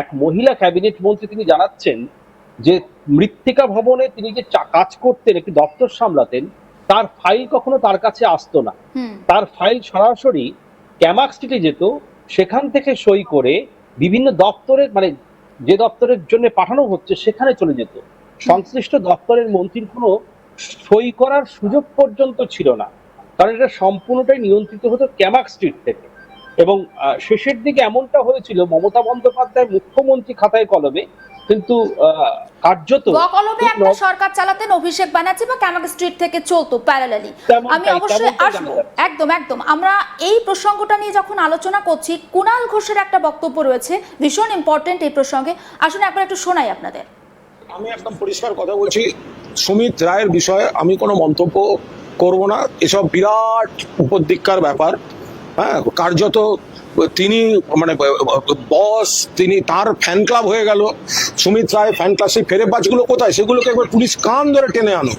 এক মহিলা ক্যাবিনেট মন্ত্রী তিনি জানাচ্ছেন যে মৃত্তিকা ভবনে তিনি যে কাজ করতেন, একটি দপ্তর সামলাতেন, তার ফাইল কখনো তার কাছে আসতো না। তার ফাইল সরাসরি ক্যামাক স্ট্রিটে যেত, সেখান থেকে সই করে বিভিন্ন দপ্তরের, মানে যে দপ্তরের জন্য পাঠানো হচ্ছে সেখানে চলে যেত। সংশ্লিষ্ট দপ্তরের মন্ত্রীর কোনো সই করার সুযোগ পর্যন্ত ছিল না, কারণ এটা সম্পূর্ণটাই নিয়ন্ত্রিত হতো ক্যামাক স্ট্রিট থেকে। এবং শেষের দিকে এমনটা হয়েছিল, মমতা বন্দ্যোপাধ্যায় মুখ্যমন্ত্রী খাতায় কলমে, কিন্তু কার্যত কলমে একটা সরকার চালাতেন অভিষেক ব্যানার্জি বা ক্যামাক স্ট্রিট থেকে চলতো প্যারালালি। আমি অবশ্যই আসবো, একদম একদম। আমরা এই প্রসঙ্গটা নিয়ে যখন আলোচনা করছি, কুণাল ঘোষের একটা বক্তব্য রয়েছে ভীষণ ইম্পর্টেন্ট এই প্রসঙ্গে, আসলে একবার একটু শোনাই আপনাদের। আমি একদম পরিষ্কার কথা বলছি, সুমিত রায়ের বিষয়ে আমি কোনো মন্তব্য করব না। এসব বিরাট উপদিক্কার ব্যাপার। হ্যাঁ, কার্যত তিনি মানে বস, তিনি তার ফ্যান ক্লাব হয়ে গেল। সুমিত রায় ফ্যান ক্লাব, সেই ফেরেবাজগুলো কোথায়, সেগুলোকে একবার পুলিশ কান ধরে টেনে আনো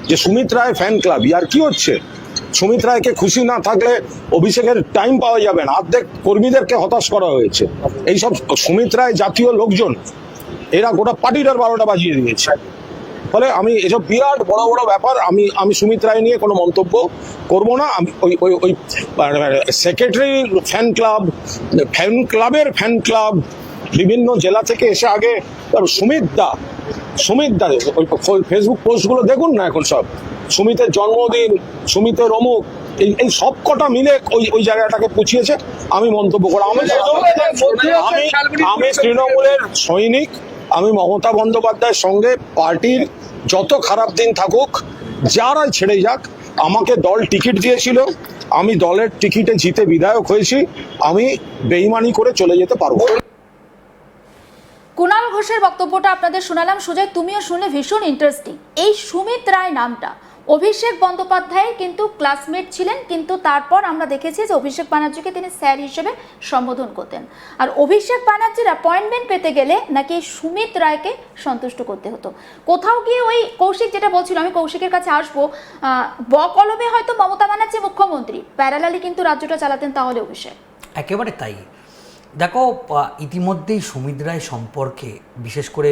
যে সুমিত রায় ফ্যান ক্লাব। আর কি হচ্ছে, সুমিত রায়কে খুশি না থাকলে অভিষেকের টাইম পাওয়া যাবে না। অর্ধেক কর্মীদেরকে হতাশ করা হয়েছে। এইসব সুমিত রায় জাতীয় লোকজন, এরা গোটা পার্টিটার 12টা বাজিয়ে দিয়েছে। ফলে আমি এসব বিরাট বড় বড় ব্যাপার, আমি সুমিত রায় নিয়ে কোনো মন্তব্য করব না। আমি ওই সেক্রেটারি ফ্যান ক্লাবের ফ্যান ক্লাব বিভিন্ন জেলা থেকে এসে আগে সুমিত দা ওই ফেসবুক পোস্টগুলো দেখুন না, এখন সব সুমিতের জন্মদিন, সুমিতের অমুক, এই সব কটা মিলে ওই জায়গাটাকে পুছিয়েছে। আমি মন্তব্য করা, আমি তৃণমূলের সৈনিক। আমি মমতা বন্দ্যোপাধ্যায়ের সঙ্গে পার্টির যত খারাপ দিন থাকুক, যারাই ছেড়ে যাক, আমাকে দল টিকিট দিয়েছিল, আমি দলের টিকিটে জিতে বিধায়ক হয়েছি, আমি বেইমানি করে চলে যেতে পারবো। কুণাল ঘোষের বক্তব্যটা আপনাদের শোনালাম, সুজয় তুমিও শুনলে, ভীষণ ইন্টারেস্টিং। এই সুমিত রায় নামটা অভিষেক বন্দ্যোপাধ্যায়ের কিন্তু ক্লাসমেট ছিলেন, কিন্তু তারপর আমরা দেখেছি যে অভিষেক ব্যানার্জিকে তিনি স্যার হিসেবে সম্বোধন করতেন। আর অভিষেক ব্যানার্জির অ্যাপয়েন্টমেন্ট পেতে গেলে নাকি সুমিত রায়কে সন্তুষ্ট করতে হতো। কোথাও গিয়ে ওই কৌশিক যেটা বলছিল, আমি কৌশিকের কাছে আসবো, কলমে হয়তো মমতা ব্যানার্জি মুখ্যমন্ত্রী, প্যারালালি কিন্তু রাজ্যটা চালাতেন তাহলে অভিষেক। একেবারে তাই। দেখো, ইতিমধ্যেই সুমিত রায় সম্পর্কে বিশেষ করে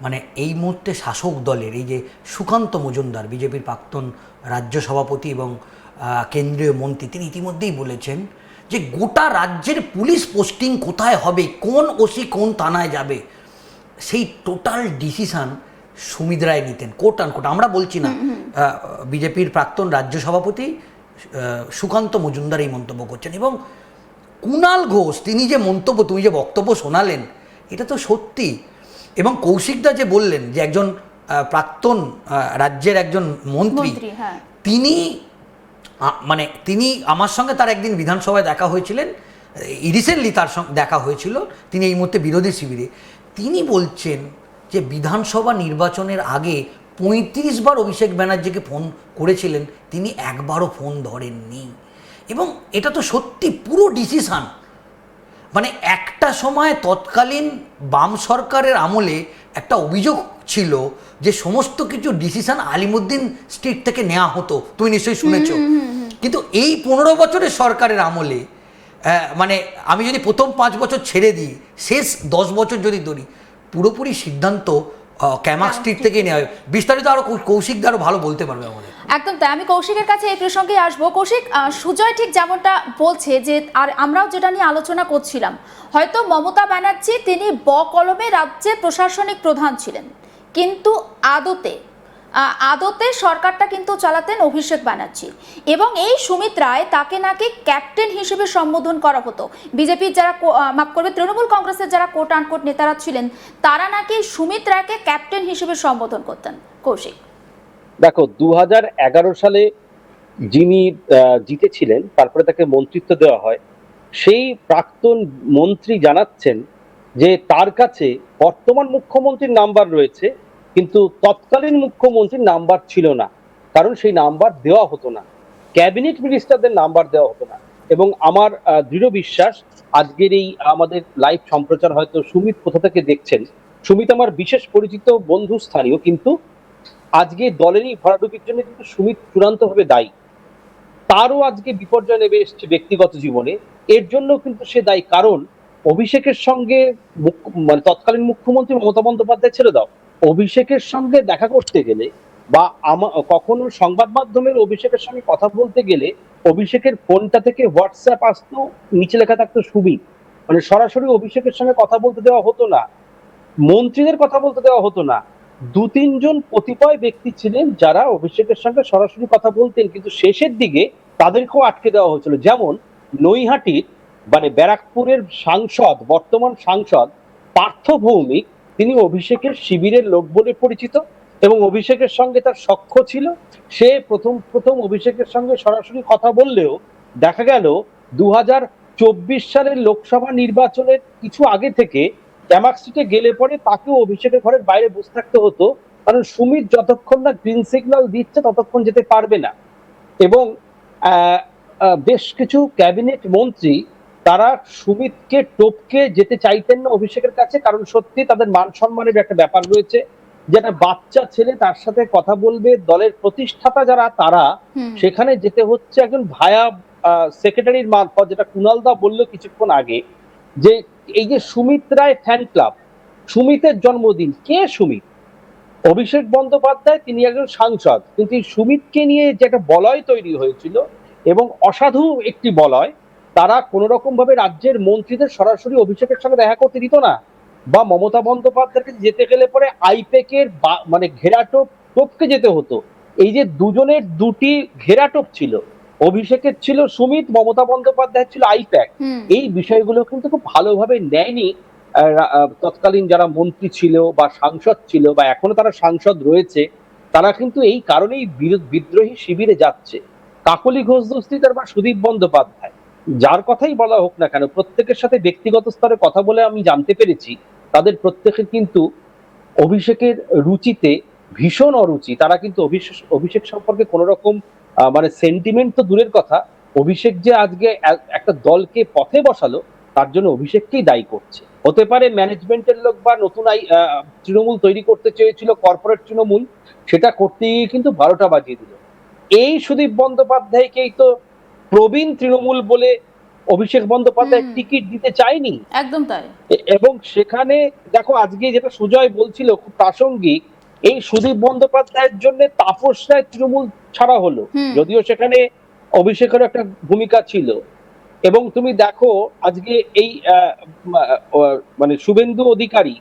মানে এই মুহূর্তে শাসক দলের এই যে সুকান্ত মজুমদার, বিজেপির প্রাক্তন রাজ্য সভাপতি এবং কেন্দ্রীয় মন্ত্রী, তিনি ইতিমধ্যেই বলেছেন যে গোটা রাজ্যের পুলিশ পোস্টিং কোথায় হবে, কোন ওসি কোন থানায় যাবে, সেই টোটাল ডিসিশন সুমিত রায় নিতেন, কোট আনকোট। আমরা বলছি না, বিজেপির প্রাক্তন রাজ্য সভাপতি সুকান্ত মজুমদার এই মন্তব্য করছেন। এবং কুণাল ঘোষ তিনি যে মন্তব্য, তুমি যে বক্তব্য শোনালেন, এটা তো সত্যি। এবং কৌশিকদা যে বললেন যে একজন প্রাক্তন রাজ্যের একজন মন্ত্রী, তিনি মানে তিনি আমার সঙ্গে তার একদিন বিধানসভায় দেখা হয়েছিলেন, রিসেন্টলি তার সঙ্গে দেখা হয়েছিল, তিনি এই মুহূর্তে বিরোধী শিবিরে। তিনি বলছেন যে বিধানসভা নির্বাচনের আগে 35 বার অভিষেক ব্যানার্জিকে ফোন করেছিলেন, তিনি একবারও ফোন ধরেননি। এবং এটা তো সত্যি পুরো ডিসিশান। মানে একটা সময় তৎকালীন বাম সরকারের আমলে একটা অভিযোগ ছিল যে সমস্ত কিছু ডিসিশন আলিমুদ্দিন স্ট্রিট থেকে নেওয়া হতো, তুমি নিশ্চয়ই শুনেছ। কিন্তু এই 15 বছরের সরকারের আমলে, মানে আমি যদি প্রথম 5 বছর ছেড়ে দিই, শেষ 10 বছর যদি ধরি, পুরোপুরি সিদ্ধান্ত ক্যামাক স্ট্রিট থেকে নেওয়া হয়। বিস্তারিত আরো কৌশিক আরো ভালো বলতে পারবে আমাদের। একদম তাই, আমি কৌশিকের কাছে এই প্রসঙ্গে আসবো। কৌশিক, সুজয় ঠিক যেমনটা বলছে যে, আর আমরাও যেটা নিয়ে আলোচনা করছিলাম, হয়তো মমতা ব্যানার্জি তিনি কলমে রাজ্যের প্রশাসনিক প্রধান ছিলেন, কিন্তু আদতে সরকারটা কিন্তু চালাতেন অভিষেক ব্যানার্জি। এবং এই সুমিত রায়, তাকে নাকি ক্যাপ্টেন হিসেবে সম্বোধন করা হতো। বিজেপির যারা, মাফ করবে, তৃণমূল কংগ্রেসের যারা কোট আনকোট নেতারা ছিলেন, তারা নাকি সুমিত রায়কে ক্যাপ্টেন হিসেবে সম্বোধন করতেন। কৌশিক, দেখো, 2011 সালে যিনি জিতেছিলেন, তারপরে তাকে মন্ত্রিত্ব দেওয়া হয়, সেই প্রাক্তন মন্ত্রী জানাচ্ছেন যে তার কাছে বর্তমান মুখ্যমন্ত্রীর নাম্বার রয়েছে, কিন্তু তৎকালীন মুখ্যমন্ত্রীর নাম্বার ছিল না, কারণ সেই নাম্বার দেওয়া হতো না, ক্যাবিনেট মিনিস্টারদের নাম্বার দেওয়া হতো না। এবং আমার দৃঢ় বিশ্বাস, আজকের এই আমাদের লাইভ সম্প্রচার হয়তো সুমিত কোথা থেকে দেখছেন, সুমিত আমার বিশেষ পরিচিত বন্ধু স্থানীয়, কিন্তু আজকে দলেরই ভরাডুবির জন্য কিন্তু সুমিত চূড়ান্তভাবে দায়ী। তারও আজকে বিপর্যয় নেমে এসছে ব্যক্তিগত জীবনে, এর জন্য কিন্তু সে দায়ী। কারণ অভিষেকের সঙ্গে মানে তৎকালীন মুখ্যমন্ত্রী মমতা বন্দ্যোপাধ্যায় ছেড়ে দাও, অভিষেকের সঙ্গে দেখা করতে গেলে বা কখনো সংবাদ মাধ্যমের অভিষেকের সঙ্গে কথা বলতে গেলে অভিষেকের ফোনটা থেকে হোয়াটসঅ্যাপ আসতো, নিচে লেখা থাকতো সুমিত, মানে সরাসরি অভিষেকের সঙ্গে কথা বলতে দেওয়া হতো না, মন্ত্রীদের কথা বলতে দেওয়া হতো না। 2-3 জন কতিপয় ব্যক্তি ছিলেন যারা অভিষেকের সঙ্গে সরাসরি কথা বলতেন, কিন্তু শেষের দিকে তাদেরকেও আটকে দেওয়া হয়েছিল। যেমন নৈহাটির মানে ব্যারাকপুরের সাংসদ, বর্তমান সাংসদ পার্থ ভৌমিক, তিনি অভিষেকের শিবিরের লোক বলে পরিচিত এবং অভিষেকের সঙ্গে তার সখ্য ছিল। সে প্রথম অভিষেকের সঙ্গে সরাসরি কথা বললেও দেখা গেল 2024 সালের লোকসভা নির্বাচনের কিছু আগে থেকে ক্যামাক স্ট্রিটে গেলে পরে তাকেও অভিষেকের ঘরের বাইরে বসে থাকতে হতো, কারণ সুমিত যতক্ষণ না গ্রিন সিগন্যাল দিচ্ছে ততক্ষণ যেতে পারবে না। এবং বেশ কিছু ক্যাবিনেট মন্ত্রী তারা সুমিতকে টপকে যেতে চাইতেন না অভিষেকের কাছে, কারণ সত্যি তাদের মান সম্মানের একটা ব্যাপার রয়েছে, যেটা বাচ্চা ছেলে তার সাথে কথা বলবে, দলের প্রতিষ্ঠাতা যারা তারা সেখানে যেতে হচ্ছে একজন ভায়া সেক্রেটারির মারফত, যেটা কুণাল দা বললো কিছুক্ষণ আগে, যে এই যে সুমিত রায় ফ্যান ক্লাব, সুমিতের জন্মদিন, কে সুমিত? অভিষেক বন্দ্যোপাধ্যায়, তিনি একজন সাংসদ, কিন্তু এই সুমিতকে নিয়ে যে একটা বলয় তৈরি হয়েছিল এবং অসাধু একটি বলয়, তারা কোন রকম ভাবে রাজ্যের মন্ত্রীদের সরাসরি অভিষেকের সঙ্গে দেখা করতে দিত না, বা মমতা বন্দ্যোপাধ্যায়কে যেতে গেলে পরে আইপ্যাকের মানে ঘেরাটোপ টপকে যেতে হতো। এই যে দুজনের দুটি ঘেরাটোপ ছিল, অভিষেকের ছিল সুমিত, মমতা বন্দ্যোপাধ্যায় ছিল আইপ্যাক, এই বিষয়গুলো কিন্তু খুব ভালোভাবে নেয়নি তৎকালীন যারা মন্ত্রী ছিল বা সাংসদ ছিল বা এখনো তারা সাংসদ রয়েছে, তারা কিন্তু এই কারণেই বিদ্রোহী শিবিরে যাচ্ছে। কাকলি ঘোষ দস্তিদার বা সুদীপ বন্দ্যোপাধ্যায়, যার কথাই বলা হোক না কেন, প্রত্যেকের সাথে ব্যক্তিগত স্তরে কথা বলে আমি জানতে পেরেছি তাদের প্রত্যেকের কিন্তু অভিষেকের রুচিতে ভীষণ অরুচি। তারা কিন্তু অভিষেক সম্পর্কে কোন রকম মানে সেন্টিমেন্ট তো দূরের কথা, অভিষেক যে আজকে একটা দলকে পথে বসালো তার জন্য অভিষেককেই দায়ী করছে। হতে পারে ম্যানেজমেন্টের লোক বা নতুন তৃণমূল তৈরি করতে চেয়েছিল, কর্পোরেট তৃণমূল, সেটা করতে গিয়ে কিন্তু 12টা বাজিয়ে দিল। এই সুদীপ বন্দ্যোপাধ্যায়কেই তো প্রবীণ তৃণমূল বলে অভিষেক বন্দ্যোপাধ্যায় টিকিট দিতে চায়নি। একদম তাই। এবং সেখানে দেখো আজকে যেটা সুজয় বলছিল খুব প্রাসঙ্গিক, এই সুদীপ বন্দ্যোপাধ্যায়ের জন্য তাপস রায় তৃণমূল ছাড়া হলো, যদিও সেখানে অভিষেকের একটা ভূমিকা ছিল। এবং তুমি দেখো আজকে এই মানে শুভেন্দু অধিকারী,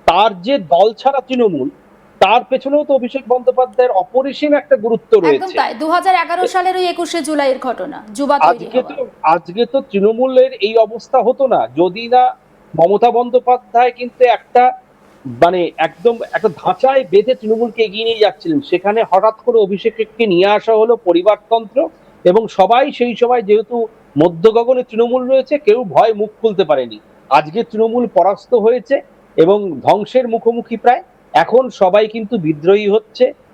তার যে দল ছাড়া তৃণমূল, তার পেছনেও তো অভিষেক বন্দ্যোপাধ্যায়ের অপরিসীম একটা গুরুত্ব রয়েছে। একদম তাই। 2011 সালের ওই 21শে জুলাইয়ের ঘটনা, যুবা তৈরি হওয়া। আজকে তো তৃণমূলের এই অবস্থা হতো না যদি না মমতা বন্দ্যোপাধ্যায় কিন্তু একটা মানে একদম একটা ধাঁচায় বেঁধে তৃণমূলকে এগিয়ে নিয়ে যাচ্ছিলেন। সেখানে হঠাৎ করে অভিষেককে নিয়ে আসা হলো পরিবারতন্ত্র, এবং সবাই সেই সময় যেহেতু মধ্য গগনে তৃণমূল রয়েছে, কেউ ভয় মুখ খুলতে পারেনি। আজকে তৃণমূল পরাস্ত হয়েছে এবং ধ্বংসের মুখোমুখি প্রায়, এখন সবাই কিন্তু বিদ্রোহী হচ্ছে।